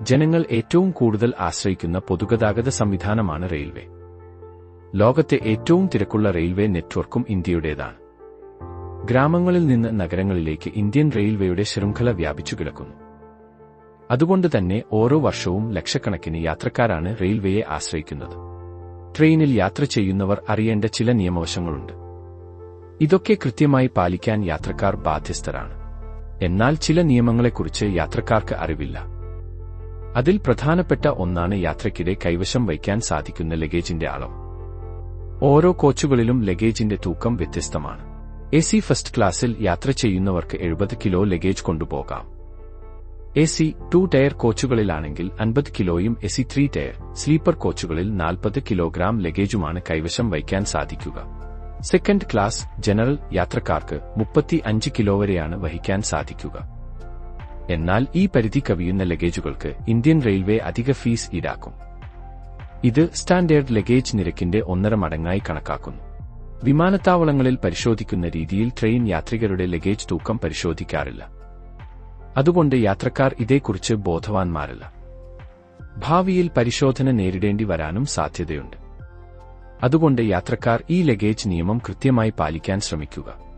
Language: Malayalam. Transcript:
ജനങ്ങൾ ഏറ്റവും കൂടുതൽ ആശ്രയിക്കുന്ന പൊതുഗതാഗത സംവിധാനമാണ് റെയിൽവേ. ലോകത്തെ ഏറ്റവും തിരക്കുള്ള റെയിൽവേ നെറ്റ്വർക്കും ഇന്ത്യയുടേതാണ്. ഗ്രാമങ്ങളിൽ നിന്ന് നഗരങ്ങളിലേക്ക് ഇന്ത്യൻ റെയിൽവേയുടെ ശൃംഖല വ്യാപിച്ചു കിടക്കുന്നു. അതുകൊണ്ട് തന്നെ ഓരോ വർഷവും ലക്ഷക്കണക്കിന് യാത്രക്കാരാണ് റെയിൽവേയെ ആശ്രയിക്കുന്നത്. ട്രെയിനിൽ യാത്ര ചെയ്യുന്നവർ അറിയേണ്ട ചില നിയമവശങ്ങളുണ്ട്. ഇതൊക്കെ കൃത്യമായി പാലിക്കാൻ യാത്രക്കാർ ബാധ്യസ്ഥരാണ്. എന്നാൽ ചില നിയമങ്ങളെക്കുറിച്ച് യാത്രക്കാർക്ക് അറിവില്ല. അതിൽ പ്രധാനപ്പെട്ട ഒന്നാണ് യാത്രയ്ക്കിടെ കൈവശം വയ്ക്കാൻ സാധിക്കുന്ന ലഗേജിന്റെ അളവ്. ഓരോ കോച്ചുകളിലും ലഗേജിന്റെ തൂക്കം വ്യത്യസ്തമാണ്. AC ഫസ്റ്റ് ക്ലാസ്സിൽ യാത്ര ചെയ്യുന്നവർക്ക് 70 കിലോ ലഗേജ് കൊണ്ടുപോകാം. AC 2 ടയർ കോച്ചുകളിലാണെങ്കിൽ 50 കിലോയും AC 3 ടയർ സ്ലീപ്പർ കോച്ചുകളിൽ 40 കിലോഗ്രാം ലഗേജുമാണ് കൈവശം വയ്ക്കാൻ സാധിക്കുക. സെക്കൻഡ് ക്ലാസ് ജനറൽ യാത്രക്കാർക്ക് 35 കിലോ വരെയാണ് വഹിക്കാൻ സാധിക്കുക. എന്നാൽ ഈ പരിധി കവിയുന്ന ലഗേജുകൾക്ക് ഇന്ത്യൻ റെയിൽവേ അധിക ഫീസ് ഈടാക്കും. ഇത് സ്റ്റാൻഡേർഡ് ലഗേജ് നിരക്കിന്റെ 1.5 മടങ്ങായി കണക്കാക്കുന്നു. വിമാനത്താവളങ്ങളിൽ പരിശോധിക്കുന്ന രീതിയിൽ ട്രെയിൻ യാത്രികരുടെ ലഗേജ് തൂക്കം പരിശോധിക്കാറില്ല. അതുകൊണ്ട് യാത്രക്കാർ ഇതേക്കുറിച്ച് ബോധവാന്മാരല്ല. ഭാവിയിൽ പരിശോധന നേരിടേണ്ടി വരാനും സാധ്യതയുണ്ട്. അതുകൊണ്ട് യാത്രക്കാർ ഈ ലഗേജ് നിയമം കൃത്യമായി പാലിക്കാൻ ശ്രമിക്കുക.